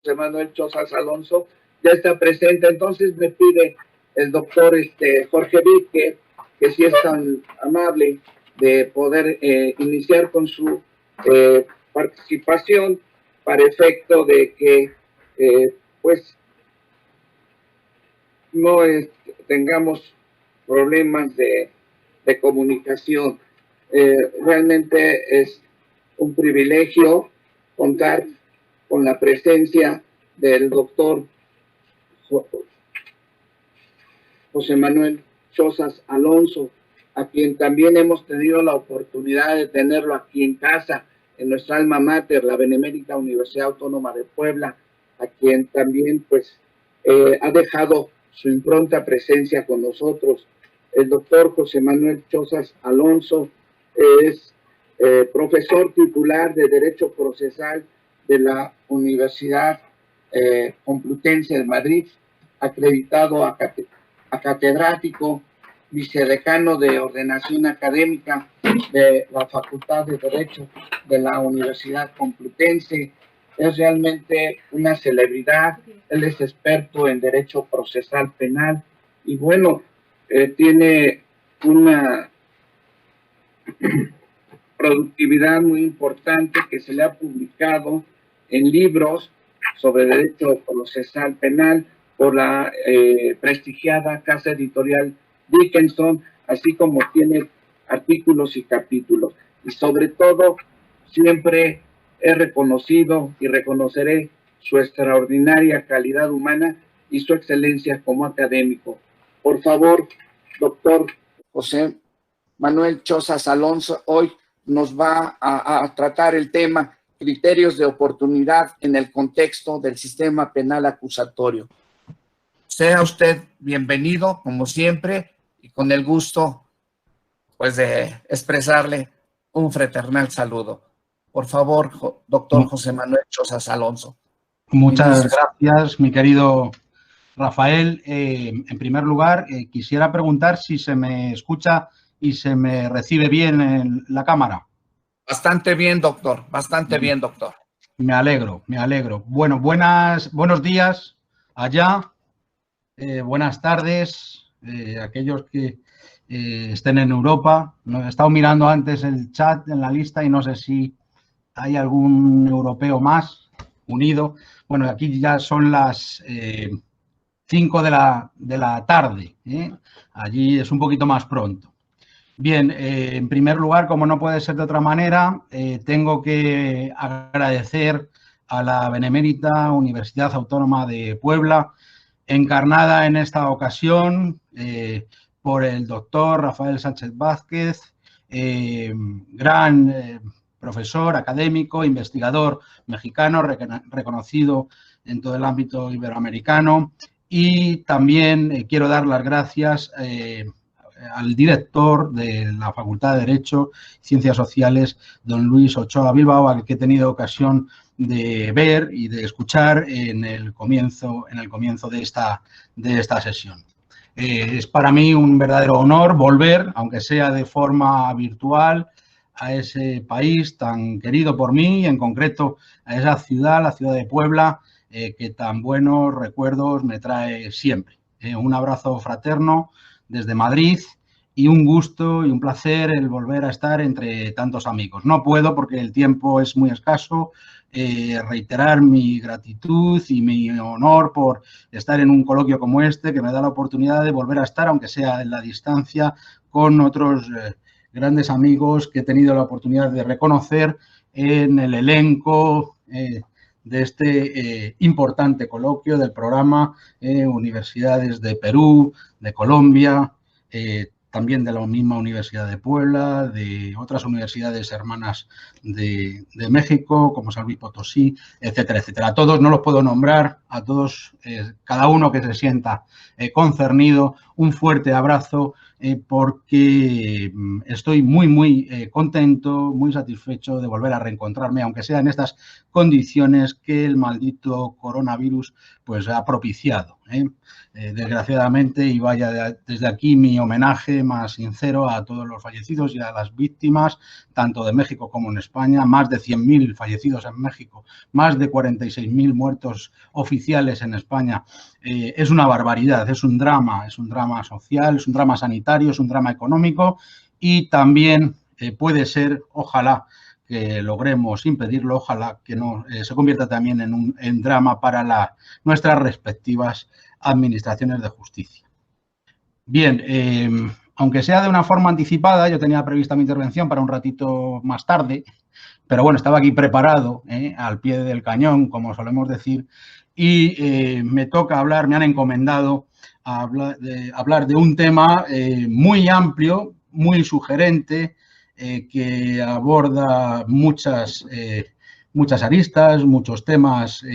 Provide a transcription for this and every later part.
José Manuel Chozas Alonso ya está presente. Entonces me pide el doctor Jorge Víquez que si es tan amable de poder iniciar con su participación para efecto de que pues no tengamos problemas de comunicación. Realmente es un privilegio contar con la presencia del doctor José Manuel Chozas Alonso, a quien también hemos tenido la oportunidad de tenerlo aquí en casa, en nuestra alma mater, la Benemérita Universidad Autónoma de Puebla, a quien también pues ha dejado su impronta presencia con nosotros. El doctor José Manuel Chozas Alonso es profesor titular de Derecho Procesal de la Universidad Complutense de Madrid, acreditado a catedrático, vicedecano de ordenación académica de la Facultad de Derecho de la Universidad Complutense. Es realmente una celebridad. Él es experto en Derecho Procesal Penal y bueno, tiene una productividad muy importante que se le ha publicado en libros sobre Derecho Procesal Penal por la prestigiada casa editorial Dickinson, así como tiene artículos y capítulos. Y sobre todo, siempre he reconocido y reconoceré su extraordinaria calidad humana y su excelencia como académico. Por favor, doctor José Manuel Chozas Alonso, hoy nos va a tratar el tema criterios de oportunidad en el contexto del sistema penal acusatorio. Sea usted bienvenido, como siempre, y con el gusto, pues, de expresarle un fraternal saludo. Por favor, doctor José Manuel Chozas Alonso. Muchas gracias, mi querido Rafael. En primer lugar, quisiera preguntar si se me escucha y se me recibe bien en la cámara. Bastante bien, doctor. Bastante bien, doctor. Me alegro, me alegro. Bueno, buenos días allá. Buenas tardes a aquellos que estén en Europa. He estado mirando antes el chat en la lista y no sé si hay algún europeo más unido. Bueno, aquí ya son las 5 de la tarde. Allí es un poquito más pronto. Bien, en primer lugar, como no puede ser de otra manera, tengo que agradecer a la Benemérita Universidad Autónoma de Puebla, encarnada en esta ocasión por el doctor Rafael Sánchez Vázquez, gran profesor, académico, investigador mexicano, reconocido en todo el ámbito iberoamericano. Y también quiero dar las gracias al director de la Facultad de Derecho y Ciencias Sociales, don Luis Ochoa Bilbao, al que he tenido ocasión de ver y de escuchar en el comienzo de esta sesión. Es para mí un verdadero honor volver, aunque sea de forma virtual, a ese país tan querido por mí y en concreto a esa ciudad, la ciudad de Puebla, que tan buenos recuerdos me trae siempre. Un abrazo fraterno desde Madrid y un gusto y un placer el volver a estar entre tantos amigos. No puedo, porque el tiempo es muy escaso, reiterar mi gratitud y mi honor por estar en un coloquio como este, que me da la oportunidad de volver a estar, aunque sea en la distancia, con otros grandes amigos que he tenido la oportunidad de reconocer en el elenco de este importante coloquio del programa Universidades de Perú, de Colombia, también de la misma Universidad de Puebla, de otras universidades hermanas de México, como San Luis Potosí, etcétera, etcétera. A todos no los puedo nombrar, a todos, cada uno que se sienta concernido, un fuerte abrazo porque estoy muy contento, muy satisfecho de volver a reencontrarme, aunque sea en estas condiciones que el maldito coronavirus pues ha propiciado. Desgraciadamente, y vaya desde aquí mi homenaje más sincero a todos los fallecidos y a las víctimas, tanto de México como en España, más de 100.000 fallecidos en México, más de 46.000 muertos oficiales en España. Es una barbaridad, es un drama social, es un drama sanitario, es un drama económico y también puede ser, ojalá, que logremos impedirlo, ojalá que no se convierta también en drama para nuestras respectivas administraciones de justicia. Bien, aunque sea de una forma anticipada, yo tenía prevista mi intervención para un ratito más tarde, pero bueno, estaba aquí preparado, al pie del cañón, como solemos decir, y me toca hablar, me han encomendado a hablar de un tema muy amplio, muy sugerente, que aborda muchas aristas, muchos temas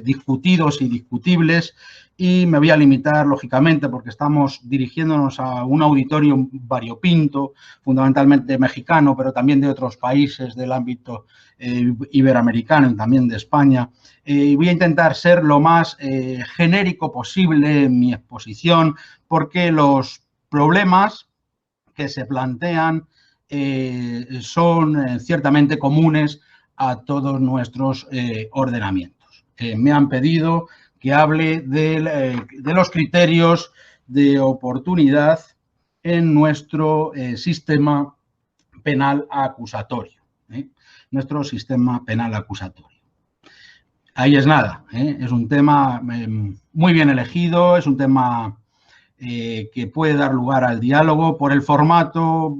discutidos y discutibles, y me voy a limitar, lógicamente, porque estamos dirigiéndonos a un auditorio variopinto, fundamentalmente mexicano, pero también de otros países del ámbito iberoamericano y también de España. Y voy a intentar ser lo más genérico posible en mi exposición, porque los problemas que se plantean son ciertamente comunes a todos nuestros ordenamientos. Me han pedido que hable de los criterios de oportunidad en nuestro sistema penal acusatorio. Nuestro sistema penal acusatorio. Ahí es nada, es un tema muy bien elegido, es un tema que puede dar lugar al diálogo. Por el formato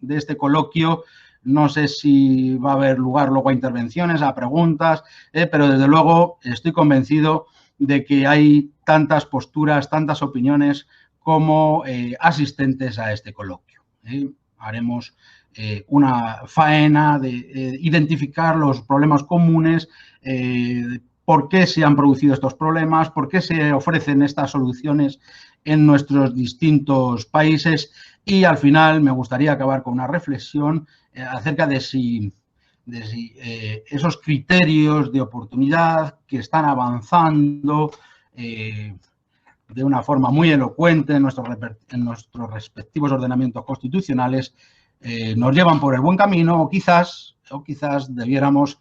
de este coloquio, no sé si va a haber lugar luego a intervenciones, a preguntas, pero desde luego estoy convencido de que hay tantas posturas, tantas opiniones como asistentes a este coloquio. Haremos una faena de identificar los problemas comunes, por qué se han producido estos problemas, por qué se ofrecen estas soluciones en nuestros distintos países y al final me gustaría acabar con una reflexión acerca de si esos criterios de oportunidad que están avanzando de una forma muy elocuente en nuestros respectivos ordenamientos constitucionales nos llevan por el buen camino o quizás debiéramos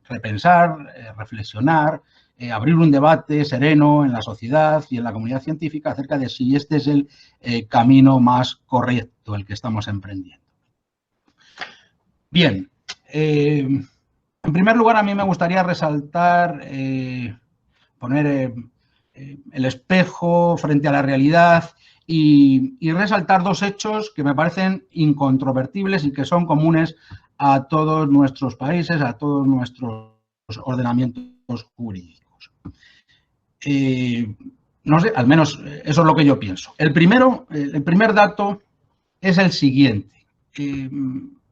repensar, reflexionar, abrir un debate sereno en la sociedad y en la comunidad científica acerca de si este es el camino más correcto el que estamos emprendiendo. Bien, en primer lugar a mí me gustaría resaltar, poner el espejo frente a la realidad y resaltar dos hechos que me parecen incontrovertibles y que son comunes a todos nuestros países, a todos nuestros ordenamientos jurídicos. No sé, al menos eso es lo que yo pienso. El primer dato es el siguiente.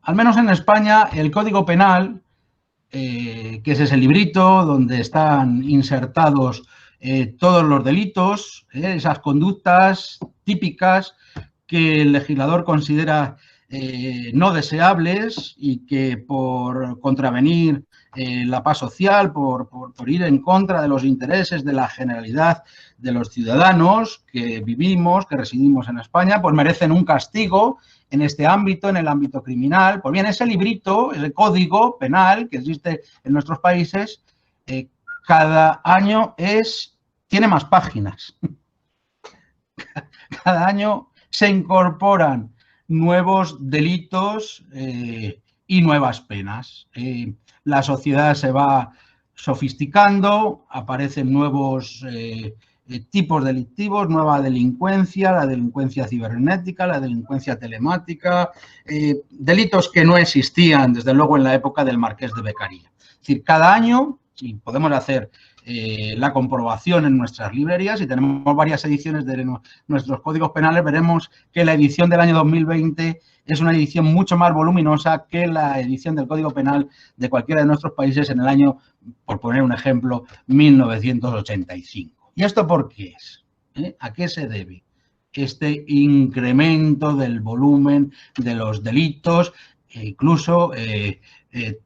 Al menos en España, el Código Penal, que es ese librito donde están insertados todos los delitos, esas conductas típicas que el legislador considera no deseables y que por contravenir la paz social, por ir en contra de los intereses de la generalidad de los ciudadanos que vivimos, que residimos en España, pues merecen un castigo en este ámbito, en el ámbito criminal. Pues bien, ese librito, ese código penal que existe en nuestros países, cada año tiene más páginas. Cada año se incorporan nuevos delitos y nuevas penas. La sociedad se va sofisticando, aparecen nuevos tipos delictivos, nueva delincuencia, la delincuencia cibernética, la delincuencia telemática, delitos que no existían, desde luego, en la época del Marqués de Beccaria. Es decir, cada año, si podemos hacer la comprobación en nuestras librerías y tenemos varias ediciones de nuestros códigos penales, veremos que la edición del año 2020 es una edición mucho más voluminosa que la edición del Código Penal de cualquiera de nuestros países en el año, por poner un ejemplo, 1985. ¿Y esto por qué es? ¿A qué se debe? este incremento del volumen de los delitos, e incluso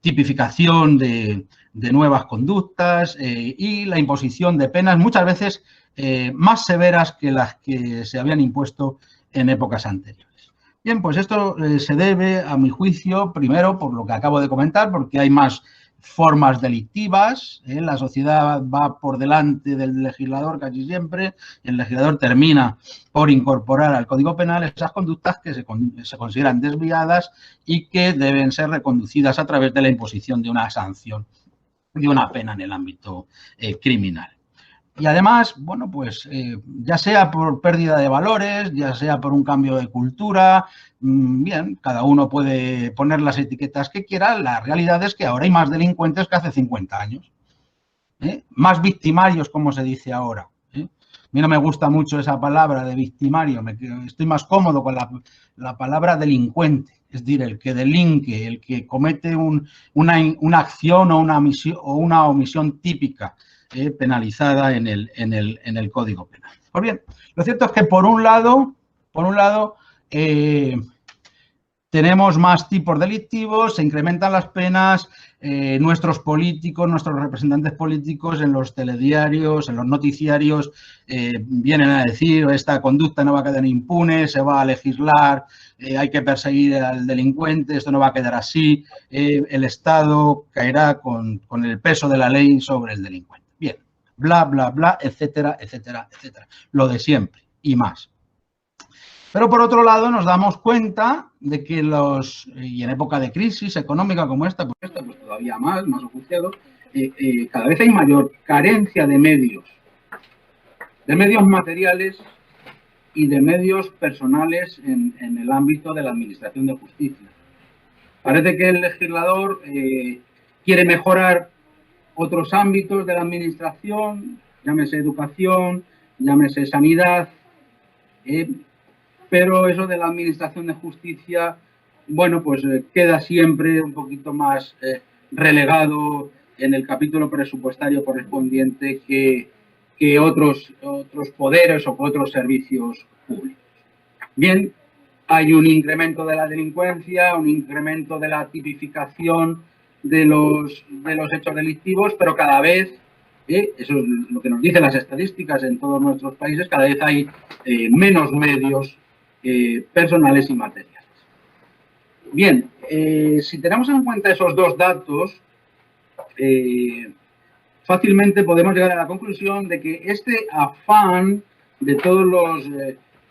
tipificación de nuevas conductas y la imposición de penas muchas veces más severas que las que se habían impuesto en épocas anteriores. Bien, pues esto se debe, a mi juicio, primero por lo que acabo de comentar, porque hay más formas delictivas, la sociedad va por delante del legislador casi siempre, el legislador termina por incorporar al Código Penal esas conductas que se consideran desviadas y que deben ser reconducidas a través de la imposición de una sanción, de una pena en el ámbito criminal. Y además, bueno, pues ya sea por pérdida de valores, ya sea por un cambio de cultura, bien, cada uno puede poner las etiquetas que quiera. La realidad es que ahora hay más delincuentes que hace 50 años. Más victimarios, como se dice ahora. A mí no me gusta mucho esa palabra de victimario, estoy más cómodo con la palabra delincuente, es decir, el que delinque, el que comete una acción o una omisión típica penalizada en el Código Penal. Pues bien, lo cierto es que por un lado tenemos más tipos delictivos, se incrementan las penas, nuestros políticos, nuestros representantes políticos en los telediarios, en los noticiarios, vienen a decir esta conducta no va a quedar impune, se va a legislar, hay que perseguir al delincuente, esto no va a quedar así, el Estado caerá con el peso de la ley sobre el delincuente. Bien, bla, bla, bla, etcétera, etcétera, etcétera. Lo de siempre y más. Pero por otro lado nos damos cuenta de que y en época de crisis económica como esta, pues todavía más acuciado, cada vez hay mayor carencia de medios materiales y de medios personales en el ámbito de la administración de justicia. Parece que el legislador quiere mejorar otros ámbitos de la administración, llámese educación, llámese sanidad, pero eso de la administración de justicia, bueno, pues queda siempre un poquito más relegado en el capítulo presupuestario correspondiente que otros poderes o otros servicios públicos. Bien, hay un incremento de la delincuencia, un incremento de la tipificación de los hechos delictivos, pero cada vez, eso es lo que nos dicen las estadísticas en todos nuestros países, cada vez hay menos medios personales y materiales. Bien, si tenemos en cuenta esos dos datos, fácilmente podemos llegar a la conclusión de que este afán de todos los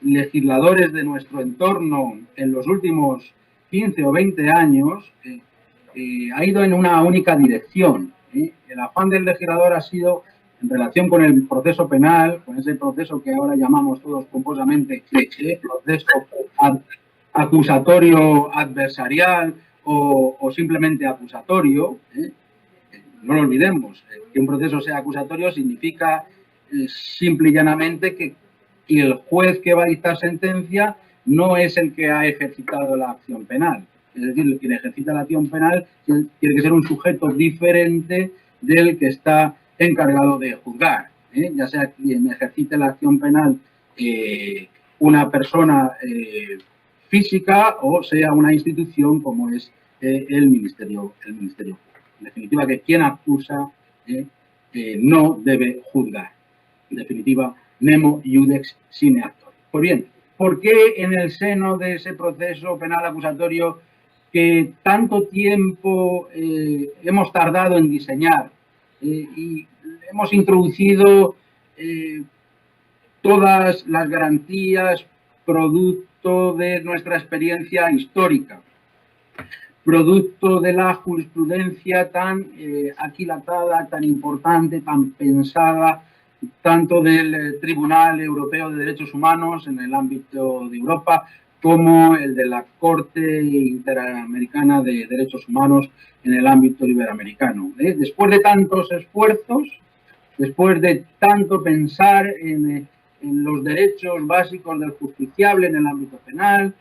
legisladores de nuestro entorno en los últimos 15 o 20 años ha ido en una única dirección. El afán del legislador ha sido en relación con el proceso penal, con ese proceso que ahora llamamos todos pomposamente proceso acusatorio adversarial o simplemente acusatorio. No lo olvidemos, que un proceso sea acusatorio significa simple y llanamente que el juez que va a dictar sentencia no es el que ha ejercitado la acción penal. Es decir, quien ejercita la acción penal tiene que ser un sujeto diferente del que está encargado de juzgar. Ya sea quien ejercite la acción penal una persona física o sea una institución como es el Ministerio Público. En definitiva, que quien acusa no debe juzgar. En definitiva, nemo iudex sine actor. Pues bien, ¿por qué en el seno de ese proceso penal acusatorio que tanto tiempo hemos tardado en diseñar y hemos introducido todas las garantías producto de nuestra experiencia histórica, producto de la jurisprudencia tan aquilatada, tan importante, tan pensada, tanto del Tribunal Europeo de Derechos Humanos en el ámbito de Europa, como el de la Corte Interamericana de Derechos Humanos en el ámbito iberoamericano. Después de tantos esfuerzos, después de tanto pensar en los derechos básicos del justiciable en el ámbito penal,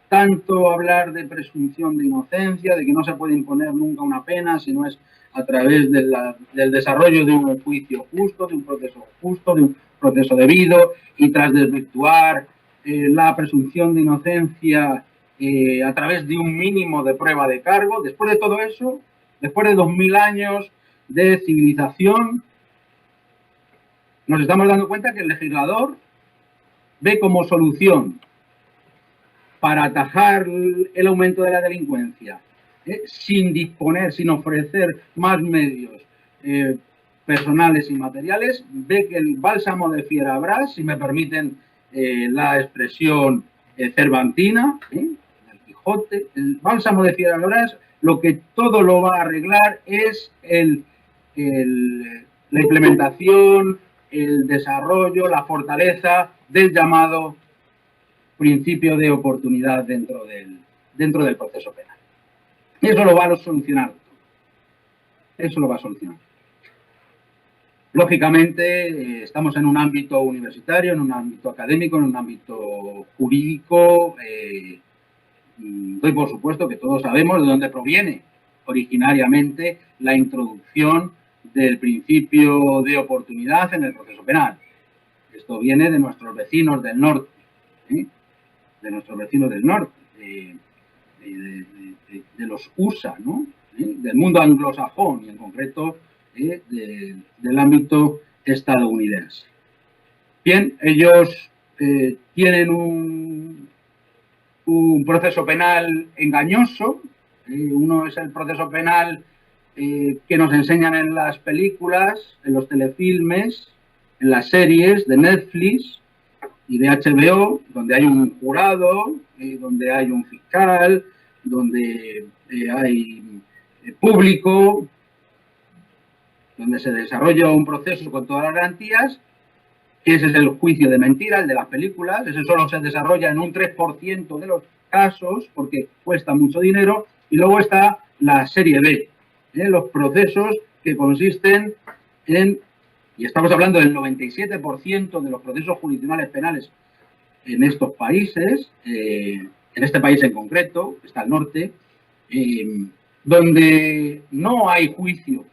tanto hablar de presunción de inocencia, de que no se puede imponer nunca una pena si no es a través del desarrollo de un juicio justo, de un proceso debido, y tras desvirtuar la presunción de inocencia a través de un mínimo de prueba de cargo. Después de todo eso, después de 2000 años de civilización, nos estamos dando cuenta que el legislador ve como solución para atajar el aumento de la delincuencia, sin disponer, sin ofrecer más medios personales y materiales, ve que el bálsamo de Fierabras, si me permiten la expresión cervantina, el Quijote, el bálsamo de Fierabras, lo que todo lo va a arreglar es la implementación, el desarrollo, la fortaleza del llamado principio de oportunidad dentro del proceso penal. Y eso lo va a solucionar. Eso lo va a solucionar. Lógicamente, estamos en un ámbito universitario, en un ámbito académico, en un ámbito jurídico. Doy por supuesto que todos sabemos de dónde proviene originariamente la introducción del principio de oportunidad en el proceso penal. Esto viene de nuestros vecinos del norte, de nuestros vecinos del norte, de los USA, ¿no? Del mundo anglosajón y en concreto del ámbito estadounidense. Bien, ellos tienen un proceso penal engañoso. Uno es el proceso penal que nos enseñan en las películas, en los telefilmes, en las series de Netflix y de HBO, donde hay un jurado, donde hay un fiscal, donde hay público, donde se desarrolla un proceso con todas las garantías. Ese es el juicio de mentira, el de las películas. Ese solo se desarrolla en un 3% de los casos porque cuesta mucho dinero. Y luego está la serie B, los procesos que consisten en, y estamos hablando del 97% de los procesos jurisdiccionales penales en estos países, en este país en concreto, que está al norte, donde no hay juicio,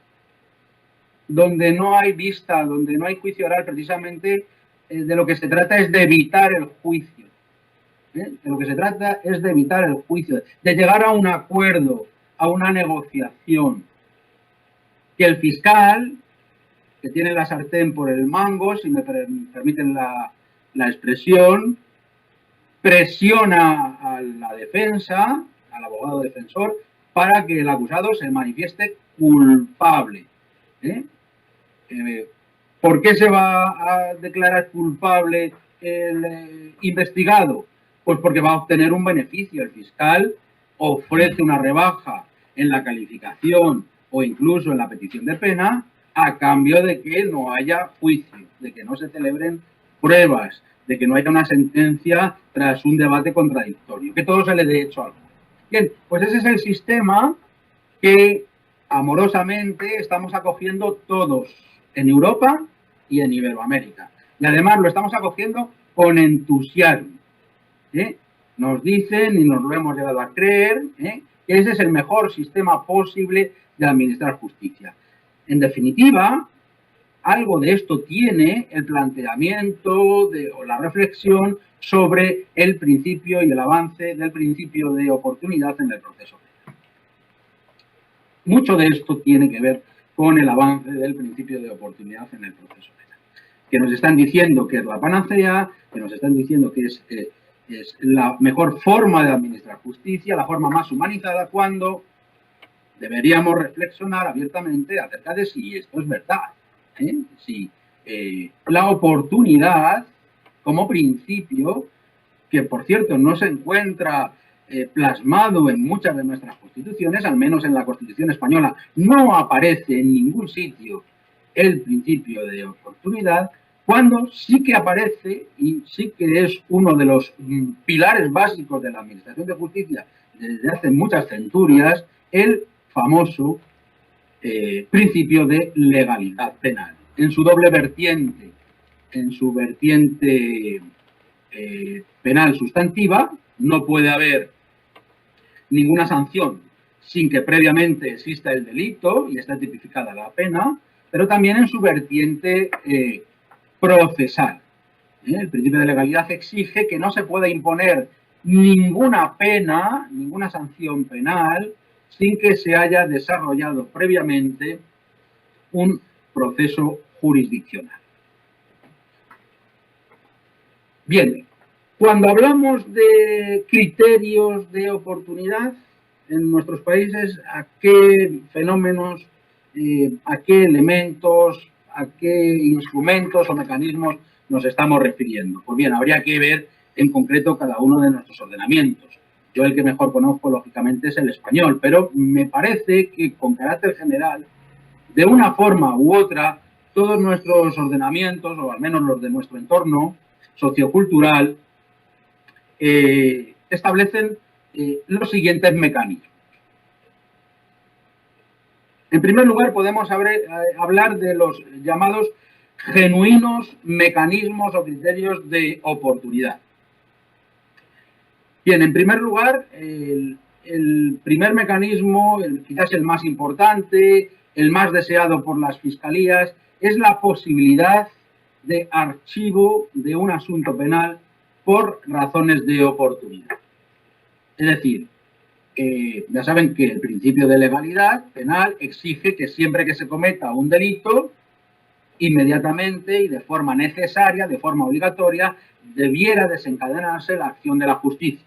donde no hay vista, donde no hay juicio oral. Precisamente de lo que se trata es de evitar el juicio. De lo que se trata es de evitar el juicio, de llegar a un acuerdo, a una negociación. Que el fiscal, que tiene la sartén por el mango, si me permiten la expresión, presiona a la defensa, al abogado defensor, para que el acusado se manifieste culpable. ¿Por qué se va a declarar culpable el investigado? Pues porque va a obtener un beneficio. El fiscal ofrece una rebaja en la calificación o incluso en la petición de pena a cambio de que no haya juicio, de que no se celebren pruebas, de que no haya una sentencia tras un debate contradictorio, que todo se le dé hecho al juez. Bien, pues ese es el sistema que amorosamente estamos acogiendo todos en Europa y en Iberoamérica. Y además lo estamos acogiendo con entusiasmo. Nos dicen, y nos lo hemos llegado a creer, que ese es el mejor sistema posible de administrar justicia. En definitiva, algo de esto tiene el planteamiento o la reflexión sobre el principio y el avance del principio de oportunidad en el proceso penal. Mucho de esto tiene que ver con el avance del principio de oportunidad en el proceso penal. Que nos están diciendo que es la panacea, que nos están diciendo que es la mejor forma de administrar justicia, la forma más humanizada, cuando deberíamos reflexionar abiertamente acerca de si esto es verdad. Si la oportunidad como principio, que por cierto no se encuentra plasmado en muchas de nuestras constituciones, al menos en la Constitución española no aparece en ningún sitio el principio de oportunidad, cuando sí que aparece y sí que es uno de los pilares básicos de la administración de justicia desde hace muchas centurias, el famoso principio de legalidad penal, en su doble vertiente, en su vertiente penal sustantiva. No puede haber ninguna sanción sin que previamente exista el delito y está tipificada la pena, pero también en su vertiente procesal. El principio de legalidad exige que no se pueda imponer ninguna pena, ninguna sanción penal, sin que se haya desarrollado previamente un proceso jurisdiccional. Bien, cuando hablamos de criterios de oportunidad en nuestros países, ¿a qué fenómenos, a qué elementos, a qué instrumentos o mecanismos nos estamos refiriendo? Pues bien, habría que ver en concreto cada uno de nuestros ordenamientos. Yo el que mejor conozco, lógicamente, es el español, pero me parece que con carácter general, de una forma u otra, todos nuestros ordenamientos, o al menos los de nuestro entorno sociocultural, establecen los siguientes mecanismos. En primer lugar, podemos hablar de los llamados genuinos mecanismos o criterios de oportunidad. Bien, en primer lugar, el primer mecanismo, quizás el más importante, el más deseado por las fiscalías, es la posibilidad de archivo de un asunto penal por razones de oportunidad. Es decir, ya saben que el principio de legalidad penal exige que siempre que se cometa un delito, inmediatamente y de forma necesaria, de forma obligatoria, debiera desencadenarse la acción de la justicia.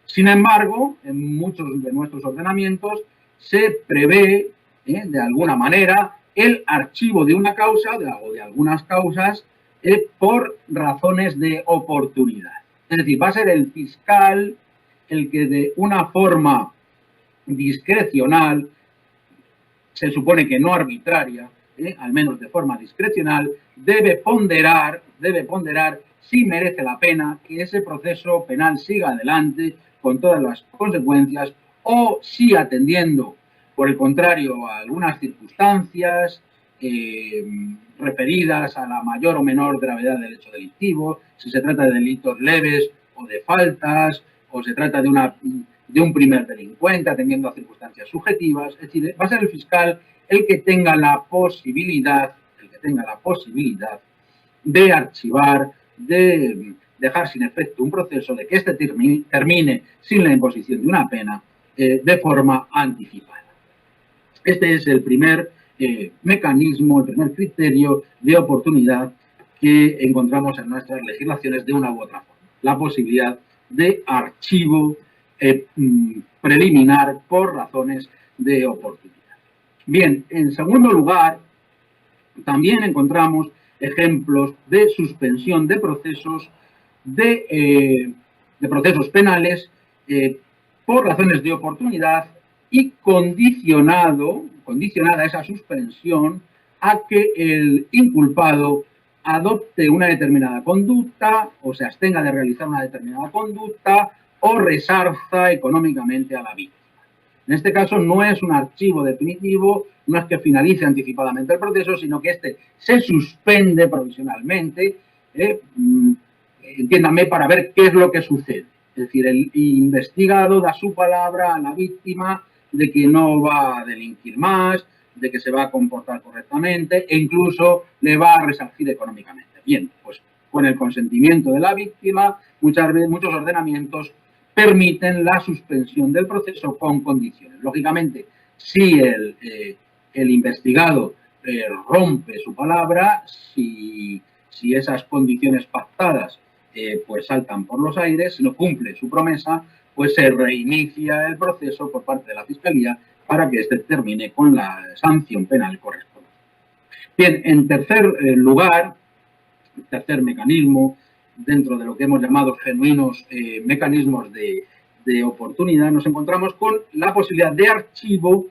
Sin embargo, en muchos de nuestros ordenamientos se prevé, de alguna manera, el archivo de una causa o de algunas causas por razones de oportunidad. Es decir, va a ser el fiscal el que de una forma discrecional, se supone que no arbitraria, al menos de forma discrecional, debe ponderar si merece la pena que ese proceso penal siga adelante con todas las consecuencias o si atendiendo, por el contrario, a algunas circunstancias referidas a la mayor o menor gravedad del hecho delictivo, si se trata de delitos leves o de faltas, o se trata de un primer delincuente atendiendo a circunstancias subjetivas. Es decir, va a ser el fiscal el que tenga la posibilidad de archivar, de dejar sin efecto un proceso, de que éste termine sin la imposición de una pena de forma anticipada. Este es el primer mecanismo, el primer criterio de oportunidad que encontramos en nuestras legislaciones de una u otra forma. La posibilidad de archivo preliminar por razones de oportunidad. Bien, en segundo lugar, también encontramos ejemplos de suspensión de procesos procesos penales por razones de oportunidad y condicionada esa suspensión a que el inculpado adopte una determinada conducta o se abstenga de realizar una determinada conducta o resarza económicamente a la víctima. En este caso no es un archivo definitivo, no es que finalice anticipadamente el proceso, sino que este se suspende provisionalmente, entiéndame, para ver qué es lo que sucede. Es decir, el investigado da su palabra a la víctima de que no va a delinquir más, de que se va a comportar correctamente e incluso le va a resarcir económicamente. Bien, pues con el consentimiento de la víctima, muchos ordenamientos permiten la suspensión del proceso con condiciones. Lógicamente, si el investigado rompe su palabra, si esas condiciones pactadas pues saltan por los aires, si no cumple su promesa, pues se reinicia el proceso por parte de la Fiscalía para que éste termine con la sanción penal correspondiente. Bien, en tercer lugar, el tercer mecanismo, dentro de lo que hemos llamado genuinos mecanismos de oportunidad, nos encontramos con la posibilidad de archivo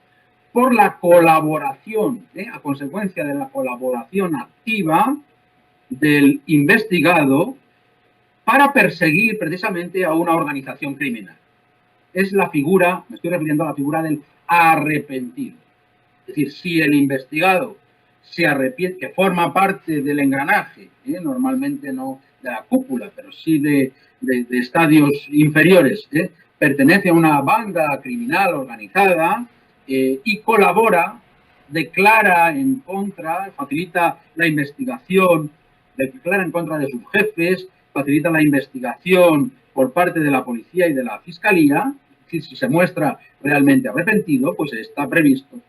por la colaboración, a consecuencia de la colaboración activa del investigado para perseguir precisamente a una organización criminal. Es la figura, me estoy refiriendo a la figura del arrepentido. Es decir, si el investigado se arrepiente, que forma parte del engranaje, normalmente no de la cúpula, pero sí de estadios inferiores, pertenece a una banda criminal organizada y colabora, declara en contra, facilita la investigación declara en contra de sus jefes, facilita la investigación por parte de la policía y de la fiscalía. Es decir, si se muestra realmente arrepentido, pues está previsto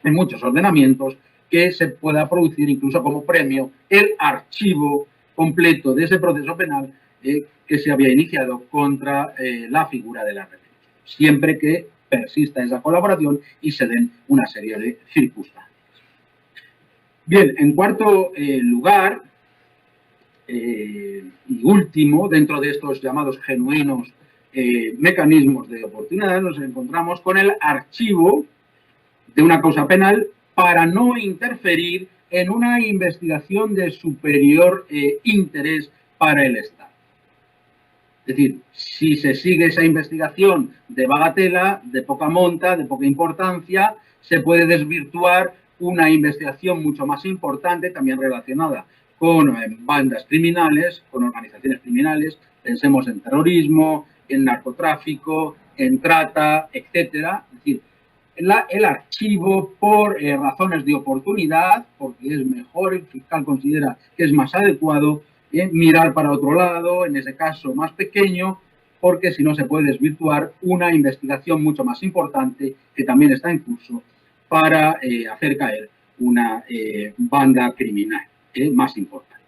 en muchos ordenamientos que se pueda producir incluso como premio el archivo completo de ese proceso penal que se había iniciado contra la figura del arrepentido, siempre que persista esa colaboración y se den una serie de circunstancias. Bien, en cuarto lugar, y último, dentro de estos llamados genuinos mecanismos de oportunidad, nos encontramos con el archivo de una causa penal para no interferir en una investigación de superior interés para el Estado. Es decir, si se sigue esa investigación de bagatela, de poca monta, de poca importancia, se puede desvirtuar una investigación mucho más importante, también relacionada con bandas criminales, con organizaciones criminales, pensemos en terrorismo, en narcotráfico, en trata, etcétera. Es decir, el archivo por razones de oportunidad, porque es mejor, el fiscal considera que es más adecuado mirar para otro lado, en ese caso más pequeño, porque si no se puede desvirtuar una investigación mucho más importante que también está en curso para hacer caer una banda criminal más importante.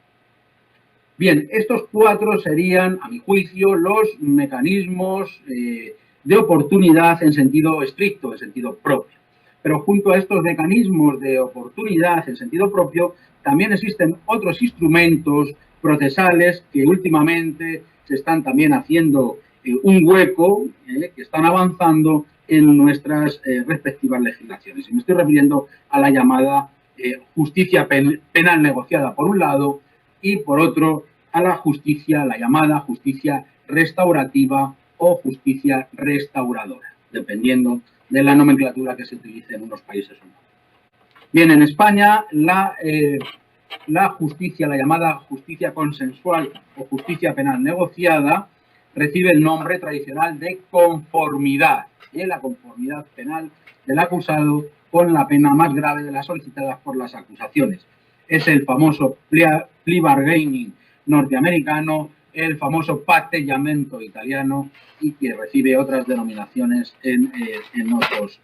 Bien, estos cuatro serían, a mi juicio, los mecanismos de oportunidad en sentido estricto, en sentido propio. Pero junto a estos mecanismos de oportunidad en sentido propio, también existen otros instrumentos procesales que últimamente se están también haciendo un hueco, que están avanzando en nuestras respectivas legislaciones. Y me estoy refiriendo a la llamada justicia penal negociada por un lado y por otro a la justicia, la llamada justicia restaurativa o justicia restauradora, dependiendo de la nomenclatura que se utilice en unos países o no. Bien, en España la justicia, la llamada justicia consensual o justicia penal negociada, recibe el nombre tradicional de conformidad, la conformidad penal del acusado con la pena más grave de las solicitadas por las acusaciones. Es el famoso plea bargaining norteamericano, el famoso patteggiamento italiano y que recibe otras denominaciones en otros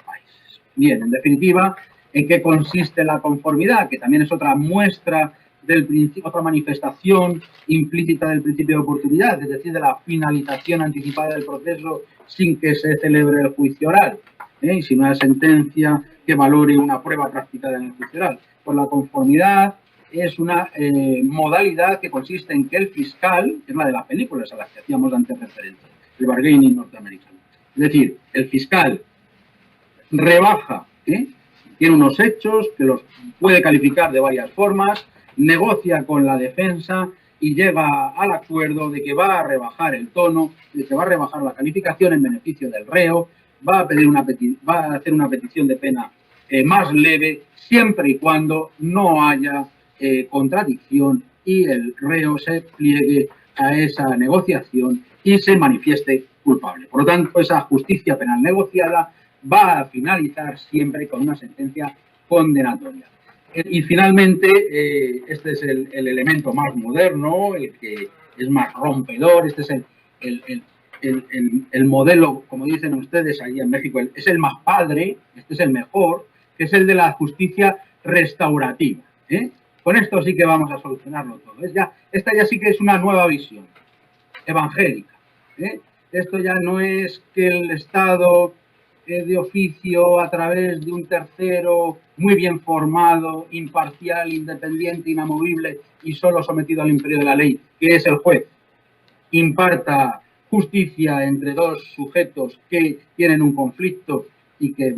países. Bien, en definitiva, ¿en qué consiste la conformidad? Que también es otra muestra del principio, otra manifestación implícita del principio de oportunidad, es decir, de la finalización anticipada del proceso sin que se celebre el juicio oral, y sin una sentencia que valore una prueba practicada en el juicio oral. Por la conformidad es una modalidad que consiste en que el fiscal, que es la de las películas a las que hacíamos antes referencia, el bargaining norteamericano, es decir, el fiscal rebaja, tiene unos hechos que los puede calificar de varias formas, negocia con la defensa y llega al acuerdo de que va a rebajar el tono, de que va a rebajar la calificación en beneficio del reo, va a hacer una petición de pena más leve, siempre y cuando no haya contradicción y el reo se pliegue a esa negociación y se manifieste culpable. Por lo tanto, esa justicia penal negociada va a finalizar siempre con una sentencia condenatoria. Y finalmente, este es el elemento más moderno, el que es más rompedor, este es el modelo, como dicen ustedes allí en México, es el más padre, este es el mejor, que es el de la justicia restaurativa. Con esto sí que vamos a solucionarlo todo. Esta ya sí que es una nueva visión evangélica. Esto ya no es que el Estado de oficio a través de un tercero muy bien formado, imparcial, independiente, inamovible y solo sometido al imperio de la ley, que es el juez, imparta justicia entre dos sujetos que tienen un conflicto y que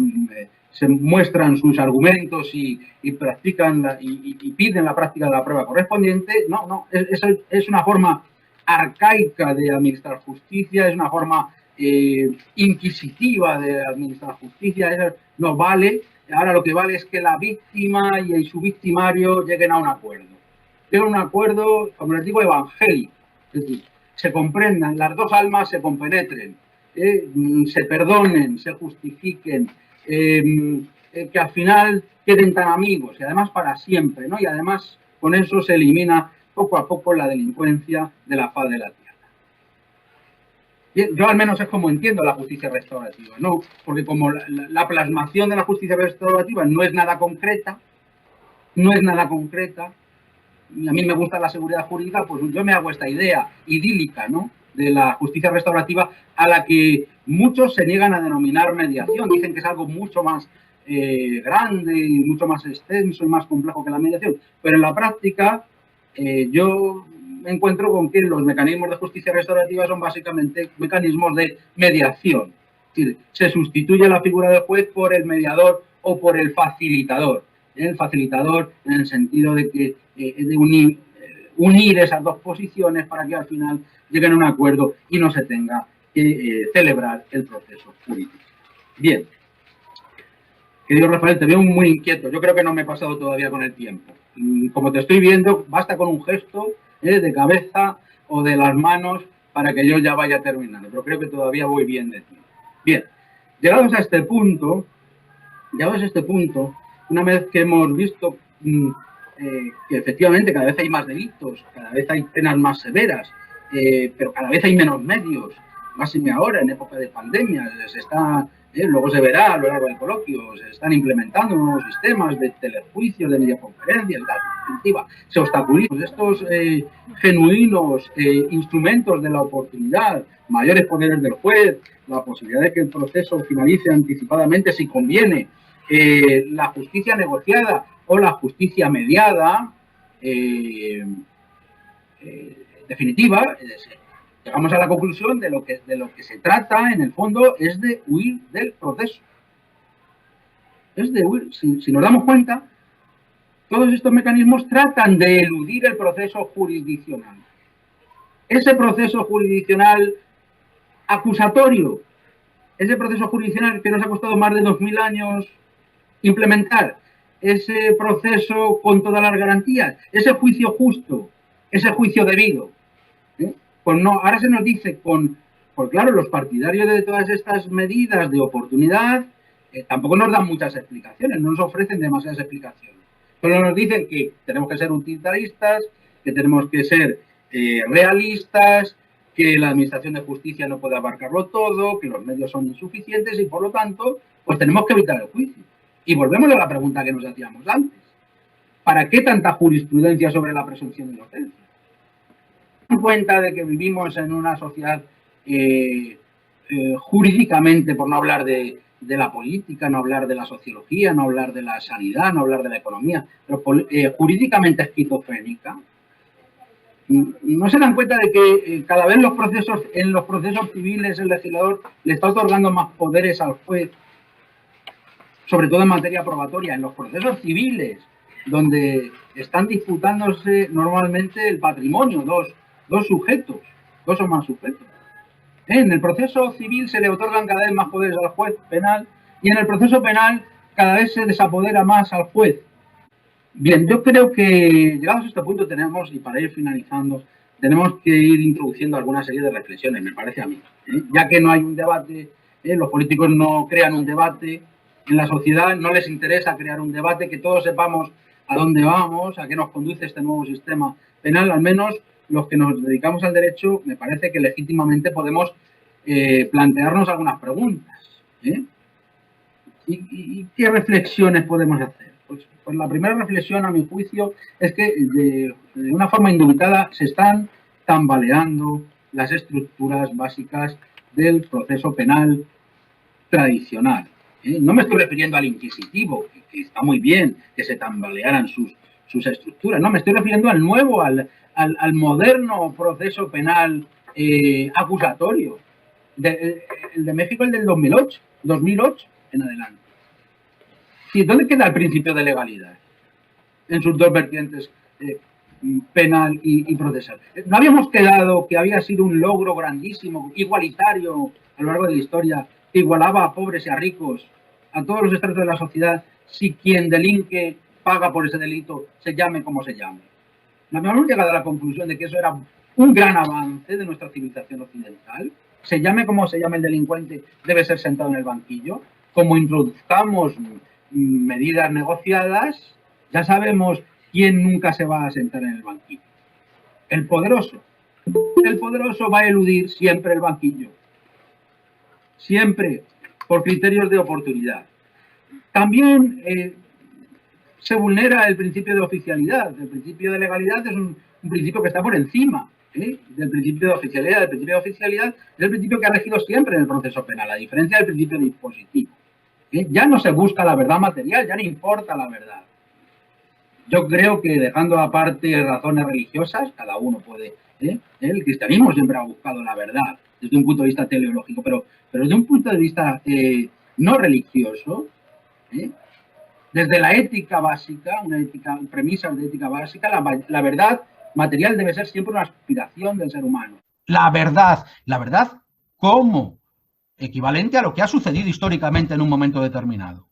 se muestran sus argumentos y practican y piden la práctica de la prueba correspondiente. No, es una forma arcaica de administrar justicia, es una forma inquisitiva de administrar justicia, eso no vale. Ahora lo que vale es que la víctima y su victimario lleguen a un acuerdo. Lleguen a un acuerdo, como les digo, evangélico. Es decir, se comprendan, las dos almas se compenetren, se perdonen, se justifiquen, que al final queden tan amigos y además para siempre, ¿no? Y además con eso se elimina poco a poco la delincuencia de la faz de la tierra. Bien, yo al menos es como entiendo la justicia restaurativa, ¿no? Porque como la plasmación de la justicia restaurativa no es nada concreta, y a mí me gusta la seguridad jurídica, pues yo me hago esta idea idílica, ¿no?, de la justicia restaurativa, a la que muchos se niegan a denominar mediación. Dicen que es algo mucho más grande, y mucho más extenso y más complejo que la mediación. Pero en la práctica yo me encuentro con que los mecanismos de justicia restaurativa son básicamente mecanismos de mediación. Es decir, se sustituye la figura del juez por el mediador o por el facilitador. El facilitador en el sentido de que de unir esas dos posiciones para que al final lleguen a un acuerdo y no se tenga que celebrar el proceso jurídico. Bien. Querido Rafael, te veo muy inquieto. Yo creo que no me he pasado todavía con el tiempo. Como te estoy viendo, basta con un gesto de cabeza o de las manos para que yo ya vaya terminando. Pero creo que todavía voy bien de tiempo. Bien. Llegados a este punto, una vez que hemos visto que efectivamente cada vez hay más delitos, cada vez hay penas más severas, pero cada vez hay menos medios, más y ahora en época de pandemia, luego se verá a lo largo del coloquio, se están implementando nuevos sistemas de telejuicios, de videoconferencia, en definitiva, se obstaculizan estos genuinos instrumentos de la oportunidad, mayores poderes del juez, la posibilidad de que el proceso finalice anticipadamente si conviene, la justicia negociada o la justicia mediada, definitiva, llegamos a la conclusión de lo que se trata, en el fondo, es de huir del proceso. Es de huir. Si nos damos cuenta, todos estos mecanismos tratan de eludir el proceso jurisdiccional. Ese proceso jurisdiccional acusatorio, ese proceso jurisdiccional que nos ha costado más de 2000 años implementar, ese proceso con todas las garantías, ese juicio justo, ese juicio debido. Pues no, ahora se nos dice pues claro, los partidarios de todas estas medidas de oportunidad tampoco nos dan muchas explicaciones, no nos ofrecen demasiadas explicaciones. Solo nos dicen que tenemos que ser utilitaristas, que tenemos que ser realistas, que la administración de justicia no puede abarcarlo todo, que los medios son insuficientes y por lo tanto, pues tenemos que evitar el juicio. Y volvemos a la pregunta que nos hacíamos antes. ¿Para qué tanta jurisprudencia sobre la presunción de inocencia? En cuenta de que vivimos en una sociedad jurídicamente, por no hablar de la política, no hablar de la sociología, no hablar de la sanidad, no hablar de la economía, pero jurídicamente esquizofrénica, no se dan cuenta de que cada vez en los procesos civiles el legislador le está otorgando más poderes al juez, sobre todo en materia probatoria, en los procesos civiles, donde están disputándose normalmente el patrimonio, dos sujetos, dos o más sujetos. En el proceso civil se le otorgan cada vez más poderes al juez penal y en el proceso penal cada vez se desapodera más al juez. Bien, yo creo que llegados a este punto tenemos, y para ir finalizando, tenemos que ir introduciendo alguna serie de reflexiones, me parece a mí. Ya que no hay un debate, los políticos no crean un debate, en la sociedad no les interesa crear un debate, que todos sepamos a dónde vamos, a qué nos conduce este nuevo sistema penal, al menos los que nos dedicamos al derecho, me parece que legítimamente podemos plantearnos algunas preguntas. ¿Y qué reflexiones podemos hacer? Pues la primera reflexión, a mi juicio, es que de una forma indubitada se están tambaleando las estructuras básicas del proceso penal tradicional. No me estoy refiriendo al inquisitivo, que está muy bien que se tambalearan sus estructuras, no, me estoy refiriendo al nuevo, al moderno proceso penal acusatorio. El de México, el del 2008 en adelante. ¿Y dónde queda el principio de legalidad? En sus dos vertientes, penal y procesal. ¿No habíamos quedado que había sido un logro grandísimo, igualitario a lo largo de la historia, que igualaba a pobres y a ricos, a todos los estratos de la sociedad, si quien delinque paga por ese delito, se llame como se llame? ¿No habíamos llegado a la conclusión de que eso era un gran avance de nuestra civilización occidental? Se llame como se llame el delincuente, debe ser sentado en el banquillo. Como introduzcamos medidas negociadas, ya sabemos ¿quién nunca se va a sentar en el banquillo? El poderoso. El poderoso va a eludir siempre el banquillo. Siempre, por criterios de oportunidad. También se vulnera el principio de oficialidad. El principio de legalidad es un principio que está por encima del principio de oficialidad. El principio de oficialidad es el principio que ha regido siempre en el proceso penal, a diferencia del principio dispositivo. Ya no se busca la verdad material, ya no importa la verdad. Yo creo que, dejando aparte razones religiosas, cada uno puede... El cristianismo siempre ha buscado la verdad desde un punto de vista teleológico, pero desde un punto de vista no religioso, desde la ética básica, premisas de ética básica, la verdad material debe ser siempre una aspiración del ser humano. La verdad como equivalente a lo que ha sucedido históricamente en un momento determinado.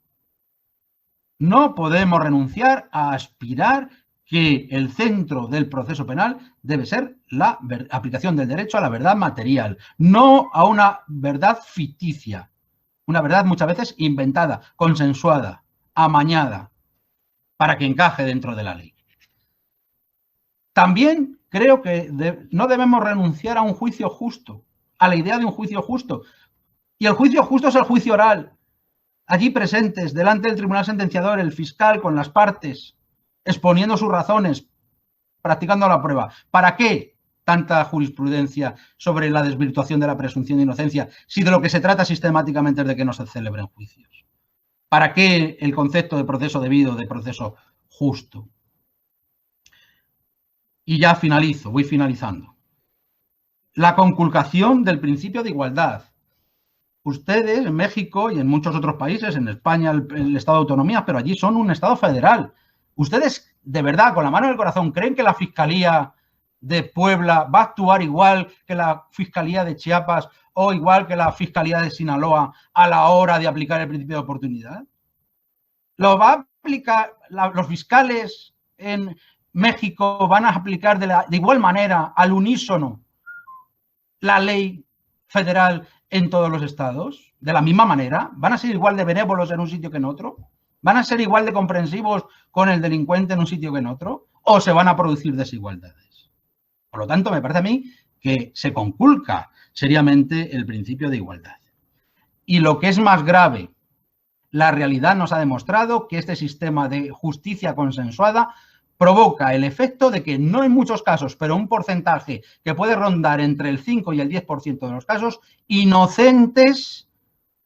No podemos renunciar a aspirar que el centro del proceso penal debe ser la aplicación del derecho a la verdad material, no a una verdad ficticia, una verdad muchas veces inventada, consensuada, amañada, para que encaje dentro de la ley. También creo que no debemos renunciar a un juicio justo, a la idea de un juicio justo. Y el juicio justo es el juicio oral. Allí presentes, delante del tribunal sentenciador, el fiscal con las partes, exponiendo sus razones, practicando la prueba. ¿Para qué tanta jurisprudencia sobre la desvirtuación de la presunción de inocencia si de lo que se trata sistemáticamente es de que no se celebren juicios? ¿Para qué el concepto de proceso debido, de proceso justo? Y ya finalizo, voy finalizando. La conculcación del principio de igualdad. Ustedes en México y en muchos otros países, en España el Estado de Autonomía, pero allí son un Estado federal. ¿Ustedes de verdad, con la mano en el corazón, creen que la Fiscalía de Puebla va a actuar igual que la Fiscalía de Chiapas o igual que la Fiscalía de Sinaloa a la hora de aplicar el principio de oportunidad? ¿Lo va a aplicar los fiscales en México? ¿Van a aplicar de igual manera, al unísono, la ley federal en todos los estados? ¿De la misma manera? ¿Van a ser igual de benévolos en un sitio que en otro? ¿Van a ser igual de comprensivos con el delincuente en un sitio que en otro? ¿O se van a producir desigualdades? Por lo tanto, me parece a mí que se conculca seriamente el principio de igualdad. Y lo que es más grave, la realidad nos ha demostrado que este sistema de justicia consensuada provoca el efecto de que no en muchos casos, pero un porcentaje que puede rondar entre el 5 y el 10% de los casos, inocentes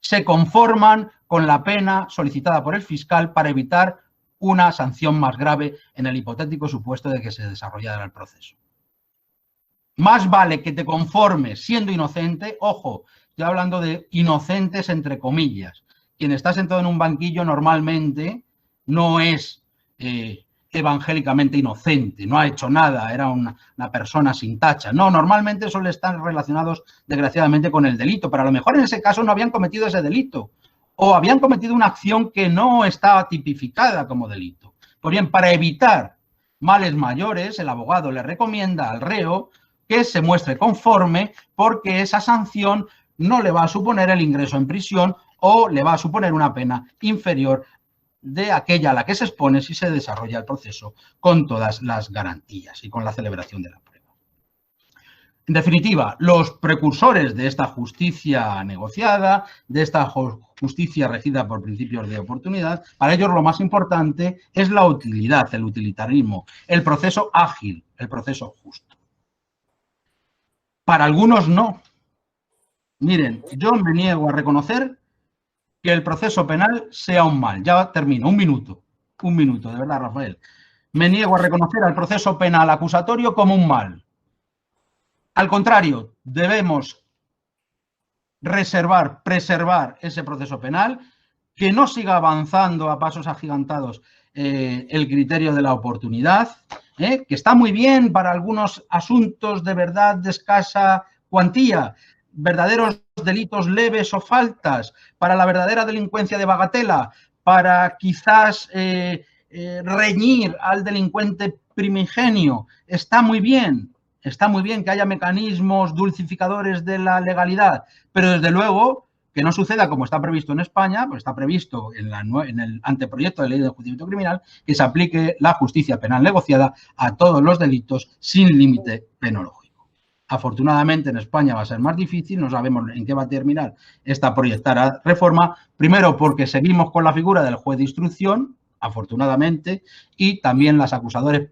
se conforman con la pena solicitada por el fiscal para evitar una sanción más grave en el hipotético supuesto de que se desarrollara el proceso. Más vale que te conformes siendo inocente, ojo, estoy hablando de inocentes entre comillas. Quien está sentado en un banquillo normalmente no es evangélicamente inocente, no ha hecho nada, era una persona sin tacha. No, normalmente suelen estar relacionados, desgraciadamente, con el delito, pero a lo mejor en ese caso no habían cometido ese delito o habían cometido una acción que no estaba tipificada como delito. Pues bien, para evitar males mayores, el abogado le recomienda al reo que se muestre conforme porque esa sanción no le va a suponer el ingreso en prisión o le va a suponer una pena inferior de aquella a la que se expone si se desarrolla el proceso con todas las garantías y con la celebración de la prueba. En definitiva, los precursores de esta justicia negociada, de esta justicia regida por principios de oportunidad, para ellos lo más importante es la utilidad, el utilitarismo, el proceso ágil, el proceso justo. Para algunos no. Miren, yo me niego a reconocer que el proceso penal sea un mal. Ya termino, un minuto, de verdad, Rafael. Me niego a reconocer al proceso penal acusatorio como un mal. Al contrario, debemos preservar ese proceso penal, que no siga avanzando a pasos agigantados el criterio de la oportunidad, que está muy bien para algunos asuntos de verdad de escasa cuantía, verdaderos delitos leves o faltas, para la verdadera delincuencia de bagatela, para quizás reñir al delincuente primigenio. Está muy bien que haya mecanismos dulcificadores de la legalidad, pero desde luego Que no suceda como está previsto en España, pues está previsto en el anteproyecto de ley de enjuiciamiento criminal que se aplique la justicia penal negociada a todos los delitos sin límite penológico. Afortunadamente en España va a ser más difícil, no sabemos en qué va a terminar esta proyectada reforma, primero porque seguimos con la figura del juez de instrucción, afortunadamente, y también las acusadores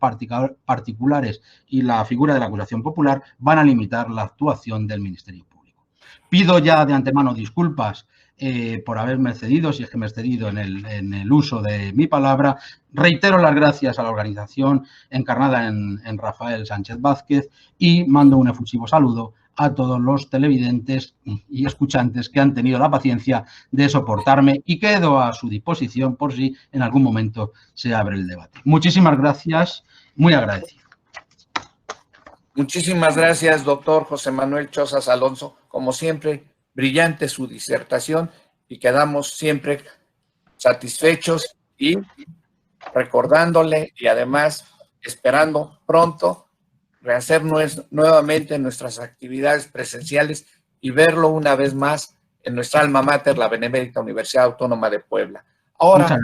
particulares y la figura de la acusación popular van a limitar la actuación del Ministerio Público. Pido ya de antemano disculpas por haberme cedido, si es que me he cedido en el uso de mi palabra. Reitero las gracias a la organización encarnada en Rafael Sánchez Vázquez y mando un efusivo saludo a todos los televidentes y escuchantes que han tenido la paciencia de soportarme y quedo a su disposición por si en algún momento se abre el debate. Muchísimas gracias, muy agradecido. Muchísimas gracias, doctor José Manuel Chozas Alonso. Como siempre, brillante su disertación y quedamos siempre satisfechos y recordándole y además esperando pronto rehacer nuevamente nuestras actividades presenciales y verlo una vez más en nuestra alma mater, la Benemérita Universidad Autónoma de Puebla. Ahora,